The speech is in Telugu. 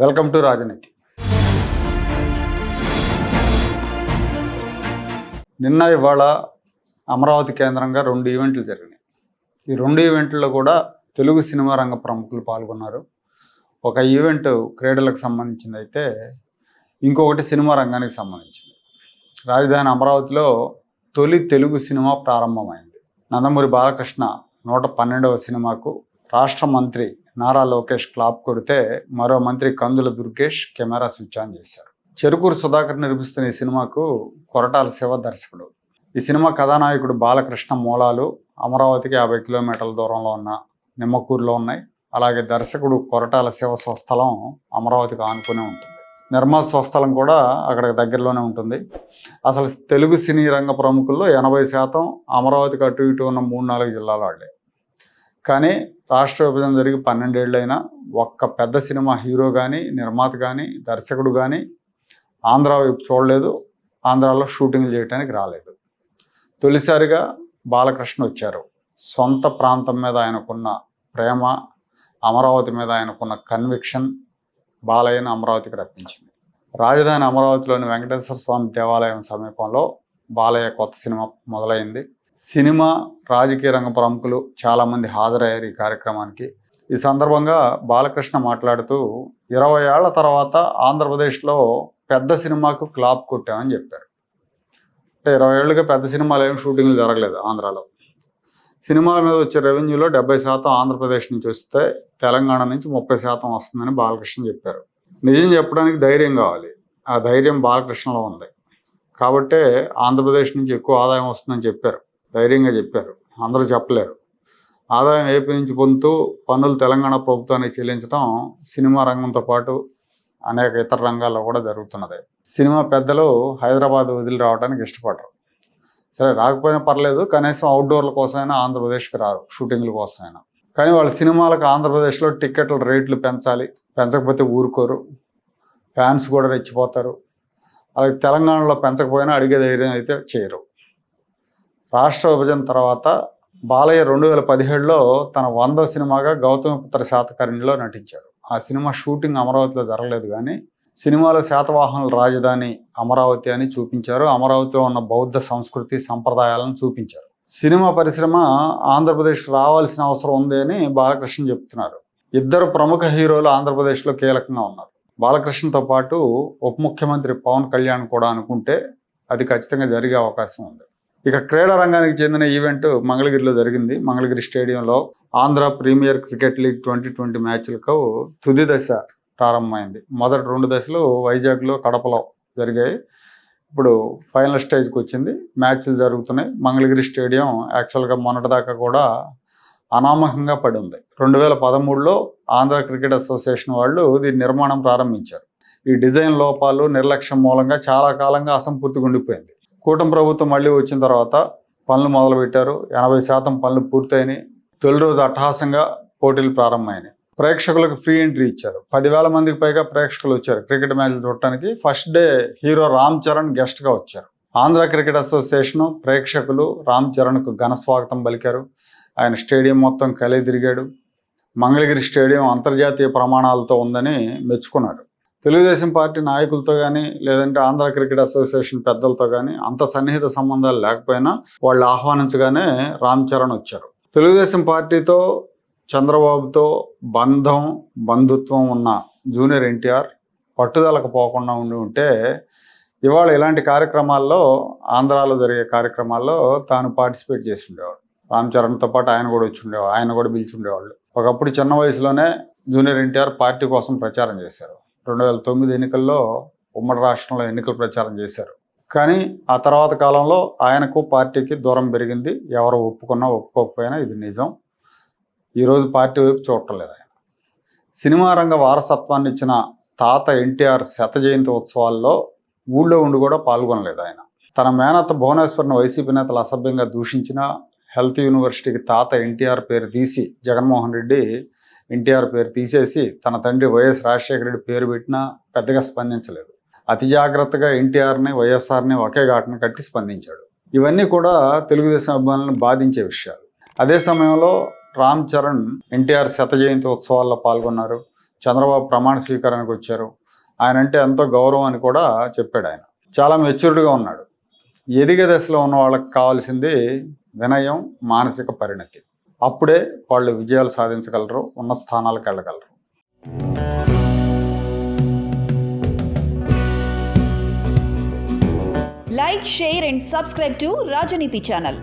వెల్కమ్ టు రాజనీతి. నిన్న ఇవాళ అమరావతి కేంద్రంగా 2 ఈవెంట్లు జరిగినాయి. ఈ 2 ఈవెంట్లలో కూడా తెలుగు సినిమా రంగ ప్రముఖులు పాల్గొన్నారు. ఒక ఈవెంట్ క్రీడలకు సంబంధించింది అయితే ఇంకొకటి సినిమా రంగానికి సంబంధించింది. రాజధాని అమరావతిలో తొలి తెలుగు సినిమా ప్రారంభమైంది. నందమూరి బాలకృష్ణ 112వ సినిమాకు రాష్ట్ర మంత్రి నారా లోకేష్ క్లాప్ కొడితే మరో మంత్రి కందుల దుర్గేష్ కెమెరా స్విచ్ ఆన్ చేశారు. చెరుకూరు సుధాకర్ నిర్మిస్తున్న ఈ సినిమాకు కొరటాల శివ దర్శకుడు. ఈ సినిమా కథానాయకుడు బాలకృష్ణ మూలాలు అమరావతికి 50 కిలోమీటర్ల దూరంలో ఉన్న నిమ్మకూరులో ఉన్నాయి. అలాగే దర్శకుడు కొరటాల శివ స్వస్థలం అమరావతికి ఆనుకునే ఉంటుంది. నిర్మాత స్వస్థలం కూడా అక్కడికి దగ్గరలోనే ఉంటుంది. అసలు తెలుగు సినీ రంగ ప్రముఖుల్లో 80% అమరావతికి అటు ఇటు ఉన్న 3-4 జిల్లాల వాళ్ళే. కానీ రాష్ట్ర విభజన జరిగి 12 ఏళ్ళైనా ఒక్క పెద్ద సినిమా హీరో కానీ, నిర్మాత కానీ, దర్శకుడు కానీ ఆంధ్ర వైపు చూడలేదు. ఆంధ్రాలో షూటింగ్లు చేయడానికి రాలేదు. తొలిసారిగా బాలకృష్ణ వచ్చారు. సొంత ప్రాంతం మీద ఆయనకున్న ప్రేమ, అమరావతి మీద ఆయనకున్న కన్విక్షన్ బాలయ్యను అమరావతికి రప్పించింది. రాజధాని అమరావతిలోని వెంకటేశ్వర స్వామి దేవాలయం సమీపంలో బాలయ్య కొత్త సినిమా మొదలైంది. సినిమా, రాజకీయ రంగ ప్రముఖులు చాలామంది హాజరయ్యారు ఈ కార్యక్రమానికి. ఈ సందర్భంగా బాలకృష్ణ మాట్లాడుతూ 20 ఏళ్ల తర్వాత ఆంధ్రప్రదేశ్లో పెద్ద సినిమాకు క్లాప్ కొట్టామని చెప్పారు. అంటే 20 ఏళ్ళుగా పెద్ద సినిమాలు ఏమి షూటింగ్లు జరగలేదు ఆంధ్రాలో. సినిమాల మీద వచ్చే రెవెన్యూలో 70% ఆంధ్రప్రదేశ్ నుంచి వస్తే తెలంగాణ నుంచి 30% వస్తుందని బాలకృష్ణ చెప్పారు. నిజం చెప్పడానికి ధైర్యం కావాలి. ఆ ధైర్యం బాలకృష్ణలో ఉంది. కాబట్టే ఆంధ్రప్రదేశ్ నుంచి ఎక్కువ ఆదాయం వస్తుందని చెప్పారు. ధైర్యంగా చెప్పారు. అందరూ చెప్పలేరు. ఆదాయం ఏపీ నుంచి పొందుతూ పన్నులు తెలంగాణ ప్రభుత్వానికి చెల్లించడం సినిమా రంగంతో పాటు అనేక ఇతర రంగాల్లో కూడా జరుగుతున్నది. సినిమా పెద్దలు హైదరాబాద్ వదిలి రావడానికి ఇష్టపడరు. సరే రాకపోయినా పర్లేదు, కనీసం అవుట్డోర్ల కోసమైనా ఆంధ్రప్రదేశ్కి రారు, షూటింగ్ల కోసమైనా. కానీ వాళ్ళ సినిమాలకు ఆంధ్రప్రదేశ్లో టిక్కెట్ల రేట్లు పెంచాలి. పెంచకపోతే ఊరుకోరు. ఫ్యాన్స్ కూడా రెచ్చిపోతారు. అలాగే తెలంగాణలో పెంచకపోయినా అడిగే ధైర్యం అయితే చేయరు. రాష్ట్ర విభజన తర్వాత బాలయ్య 2017లో తన 100వ సినిమాగా గౌతమిపుత్ర శాతకర్ణిలో నటించారు. ఆ సినిమా షూటింగ్ అమరావతిలో జరగలేదు, కానీ సినిమాలో శాతవాహనుల రాజధాని అమరావతి అని చూపించారు. అమరావతిలో ఉన్న బౌద్ధ సంస్కృతి సంప్రదాయాలను చూపించారు. సినిమా పరిశ్రమ ఆంధ్రప్రదేశ్కి రావాల్సిన అవసరం ఉంది అని బాలకృష్ణ చెప్తున్నారు. 2 ప్రముఖ హీరోలు ఆంధ్రప్రదేశ్లో కీలకంగా ఉన్నారు. బాలకృష్ణతో పాటు ఉప ముఖ్యమంత్రి పవన్ కళ్యాణ్ కూడా అనుకుంటే అది ఖచ్చితంగా జరిగే అవకాశం ఉంది. ఇక క్రీడా రంగానికి చెందిన ఈవెంట్ మంగళగిరిలో జరిగింది. మంగళగిరి స్టేడియంలో ఆంధ్ర ప్రీమియర్ క్రికెట్ లీగ్ 2020 మ్యాచ్లకు తుది దశ ప్రారంభమైంది. మొదటి 2 దశలు వైజాగ్లో, కడపలో జరిగాయి. ఇప్పుడు ఫైనల్ స్టేజ్కి వచ్చింది. మ్యాచ్లు జరుగుతున్నాయి. మంగళగిరి స్టేడియం యాక్చువల్గా మొన్నటిదాకా కూడా అనామకంగా పడి ఉంది. 2013లో ఆంధ్ర క్రికెట్ అసోసియేషన్ వాళ్ళు దీని నిర్మాణం ప్రారంభించారు. ఈ డిజైన్ లోపాలు, నిర్లక్ష్యం మూలంగా చాలా కాలంగా అసంపూర్తిగా ఉండిపోయింది. కూటమి ప్రభుత్వం మళ్ళీ వచ్చిన తర్వాత పనులు మొదలుపెట్టారు. 80% పనులు పూర్తయినాయి. తొలి రోజు అట్టహాసంగా పోటీలు ప్రారంభమైనాయి. ప్రేక్షకులకు ఫ్రీ ఎంట్రీ ఇచ్చారు. 10,000 మందికి పైగా ప్రేక్షకులు వచ్చారు క్రికెట్ మ్యాచ్లు చూడటానికి. First day hero Ram Charan గెస్ట్గా వచ్చారు. ఆంధ్ర క్రికెట్ అసోసియేషను ప్రేక్షకులు రామ్ చరణ్కు ఘన స్వాగతం పలికారు. ఆయన స్టేడియం మొత్తం కలిగి తిరిగాడు. మంగళగిరి స్టేడియం అంతర్జాతీయ ప్రమాణాలతో ఉందని మెచ్చుకున్నారు. తెలుగుదేశం పార్టీ నాయకులతో కానీ, లేదంటే ఆంధ్ర క్రికెట్ అసోసియేషన్ పెద్దలతో కానీ అంత సన్నిహిత సంబంధాలు లేకపోయినా వాళ్ళు ఆహ్వానించగానే రామ్ చరణ్ వచ్చారు. తెలుగుదేశం పార్టీతో, చంద్రబాబుతో బంధుత్వం ఉన్న జూనియర్ ఎన్టీఆర్ పట్టుదలకు పోకుండా ఉంటే ఇవాళ ఇలాంటి కార్యక్రమాల్లో, ఆంధ్రాలో జరిగే కార్యక్రమాల్లో తాను పార్టిసిపేట్ చేసి ఉండేవాడు. రామ్ చరణ్తో పాటు ఆయన కూడా వచ్చి ఉండేవాడు. ఆయన కూడా పిలిచి ఉండేవాళ్ళు. ఒకప్పుడు చిన్న వయసులోనే జూనియర్ ఎన్టీఆర్ పార్టీ కోసం ప్రచారం చేశారు. 2009 ఎన్నికల్లో ఉమ్మడి రాష్ట్రంలో ఎన్నికల ప్రచారం చేశారు. కానీ ఆ తర్వాత కాలంలో ఆయనకు పార్టీకి దూరం పెరిగింది. ఎవరు ఒప్పుకున్నా ఒప్పుకోకపోయినా ఇది నిజం. ఈరోజు పార్టీ వైపు చూడటం లేదు ఆయన. సినిమా రంగ వారసత్వాన్ని ఇచ్చిన తాత ఎన్టీఆర్ 100వ జయంతి ఉత్సవాల్లో ఊళ్ళో ఉండి కూడా పాల్గొనలేదు ఆయన. తన మేనత్త భువనేశ్వర్ని వైసీపీ నేతలు అసభ్యంగా దూషించిన హెల్త్ యూనివర్సిటీకి తాత ఎన్టీఆర్ పేరు తీసి, జగన్మోహన్ రెడ్డి ఎన్టీఆర్ పేరు తీసేసి తన తండ్రి వైఎస్ రాజశేఖర రెడ్డి పేరు పెట్టినా పెద్దగా స్పందించలేదు. అతి జాగ్రత్తగా ఎన్టీఆర్ని, వైఎస్ఆర్ని ఒకే ఘాటును కట్టి స్పందించాడు. ఇవన్నీ కూడా తెలుగుదేశం అభిమానులను బాధించే విషయాలు. అదే సమయంలో రామ్ చరణ్ ఎన్టీఆర్ 100వ జయంతి ఉత్సవాల్లో పాల్గొన్నారు. చంద్రబాబు ప్రమాణ స్వీకారానికి వచ్చారు, ఆయన అంటే ఎంతో గౌరవం అని కూడా చెప్పాడు. ఆయన చాలా మెచ్యూర్డ్గా ఉన్నాడు. ఎదిగే దశలో ఉన్న వాళ్ళకి కావాల్సింది వినయం, మానసిక పరిణతి. అప్పుడే వాళ్ళు విజయాలు సాధించగలరు, ఉన్న స్థానాలకు వెళ్ళగలరు. Like, share and subscribe to Rajaniti channel.